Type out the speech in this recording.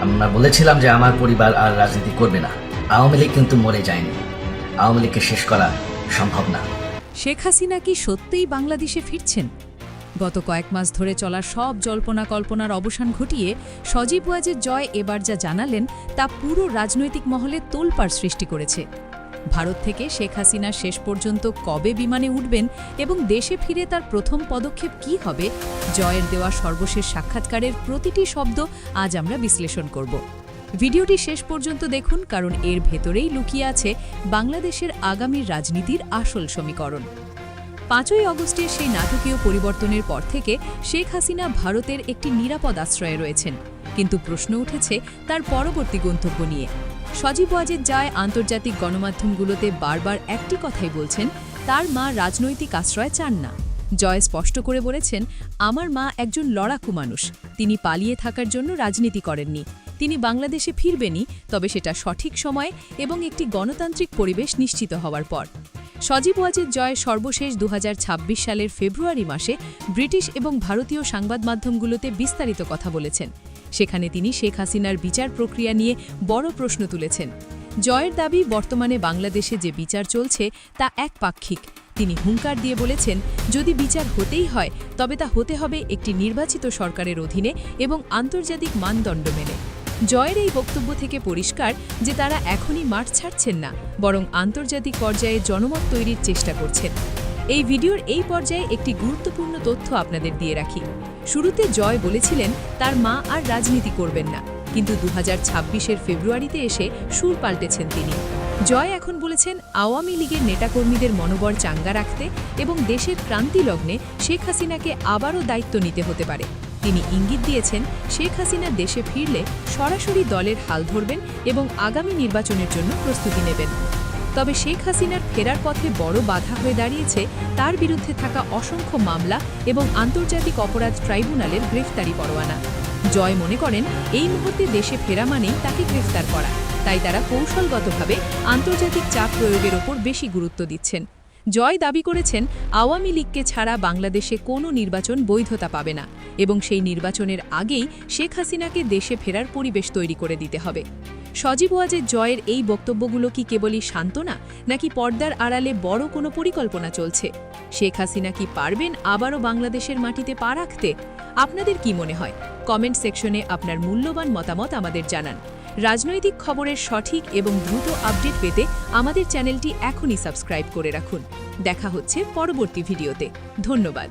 আমরা বলেছিলাম যে আমার পরিবার আর রাজনীতি করবে না। আওয়ামী লীগ কিন্তু মরে যায়নি। আওয়ামী লীগকে শেষ করা সম্ভব না। শেখ হাসিনা কি সত্যিই বাংলাদেশে ফিরছেন? গত কয়েক মাস ধরে চলা সব জল্পনা কল্পনার অবসান ঘটিয়ে সজীব ওয়াজেদ জয় এবার যা জানালেন তা পুরো রাজনৈতিক মহলে তোলপাড় সৃষ্টি করেছে। ভারত থেকে শেখ হাসিনা শেষ পর্যন্ত কবে বিমানে উঠবেন এবং দেশে ফিরে তার প্রথম পদক্ষেপ কী হবে, জয়ের দেওয়া সর্বশেষ সাক্ষাৎকারের প্রতিটি শব্দ আজ আমরা বিশ্লেষণ করব। ভিডিওটি শেষ পর্যন্ত দেখুন, কারণ এর ভেতরেই লুকিয়ে আছে বাংলাদেশের আগামী রাজনীতির আসল সমীকরণ। 5ই আগস্টের সেই নাটকীয় পরিবর্তনের পর থেকে শেখ হাসিনা ভারতের একটি নিরাপদ আশ্রয়ে রয়েছেন, কিন্তু প্রশ্ন উঠেছে তার পরবর্তী গন্তব্য নিয়ে। সজীব ওয়াজেদ জয় আন্তর্জাতিক গণমাধ্যমগুলোতে বারবার একটি কথাই বলছেন, তার মা রাজনৈতিক আশ্রয় চান না। জয় স্পষ্ট করে বলেছেন, আমার মা একজন লড়াকু মানুষ, তিনি পালিয়ে থাকার জন্য রাজনীতি করেননি। তিনি বাংলাদেশে ফিরবেনই, তবে সেটা সঠিক সময়ে এবং একটি গণতান্ত্রিক পরিবেশ নিশ্চিত হওয়ার পর। সজীব ওয়াজেদ জয় সর্বশেষ 2026 সালের ফেব্রুয়ারি মাসে ব্রিটিশ এবং ভারতীয় সংবাদ মাধ্যমগুলোতে বিস্তারিত কথা বলেছেন। সেখানে তিনি শেখ হাসিনার বিচার প্রক্রিয়া নিয়ে বড় প্রশ্ন তুলেছেন। জয়ের দাবি, বর্তমানে বাংলাদেশে যে বিচার চলছে তা একপাক্ষিক। তিনি হুঙ্কার দিয়ে বলেছেন, যদি বিচার হতেই হয় তবে তা হতে হবে একটি নির্বাচিত সরকারের অধীনে এবং আন্তর্জাতিক মানদণ্ড মেনে। জয়ের এই বক্তব্য থেকে পরিষ্কার যে তারা এখনই মাঠ ছাড়ছেন না, বরং আন্তর্জাতিক পর্যায়ে জনমত তৈরির চেষ্টা করছেন। এই ভিডিওর এই পর্যায়ে একটি গুরুত্বপূর্ণ তথ্য আপনাদের দিয়ে রাখি। শুরুতে জয় বলেছিলেন তার মা আর রাজনীতি করবেন না, কিন্তু 2026-এর ফেব্রুয়ারিতে এসে সুর পাল্টেছেন তিনি। জয় এখন বলেছেন আওয়ামী লীগের নেতাকর্মীদের মনোবল চাঙ্গা রাখতে এবং দেশের ক্রান্তি লগ্নে শেখ হাসিনাকে আবারও দায়িত্ব নিতে হতে পারে। তিনি ইঙ্গিত দিয়েছেন, শেখ হাসিনা দেশে ফিরলে সরাসরি দলের হাল ধরবেন এবং আগামী নির্বাচনের জন্য প্রস্তুতি নেবেন। তবে শেখ হাসিনার ফেরার পথে বড় বাধা হয়ে দাঁড়িয়েছে তার বিরুদ্ধে থাকা অসংখ্য মামলা এবং আন্তর্জাতিক অপরাধ ট্রাইব্যুনালের গ্রেফতারি পরোয়ানা। জয় মনে করেন, এই মুহূর্তে দেশে ফেরা মানেই তাকে গ্রেফতার করা, তাই তারা কৌশলগতভাবে আন্তর্জাতিক চাপ প্রয়োগের ওপর বেশি গুরুত্ব দিচ্ছেন। জয় দাবি করেছেন, আওয়ামী লীগকে ছাড়া বাংলাদেশে কোনো নির্বাচন বৈধতা পাবে না এবং সেই নির্বাচনের আগেই শেখ হাসিনাকে দেশে ফেরার পরিবেশ তৈরি করে দিতে হবে। সজীব ওয়াজেদ জয়ের এই বক্তব্যগুলো কি কেবলই সান্ত্বনা, নাকি পর্দার আড়ালে বড় কোনো পরিকল্পনা চলছে? শেখ হাসিনা কি পারবেন আবারও বাংলাদেশের মাটিতে পা রাখতে? আপনাদের কি মনে হয়? কমেন্ট সেকশনে আপনার মূল্যবান মতামত আমাদের জানান। রাজনৈতিক খবরের সঠিক এবং দ্রুত আপডেট পেতে আমাদের চ্যানেলটি এখনই সাবস্ক্রাইব করে রাখুন। দেখা হচ্ছে পরবর্তী ভিডিওতে। ধন্যবাদ।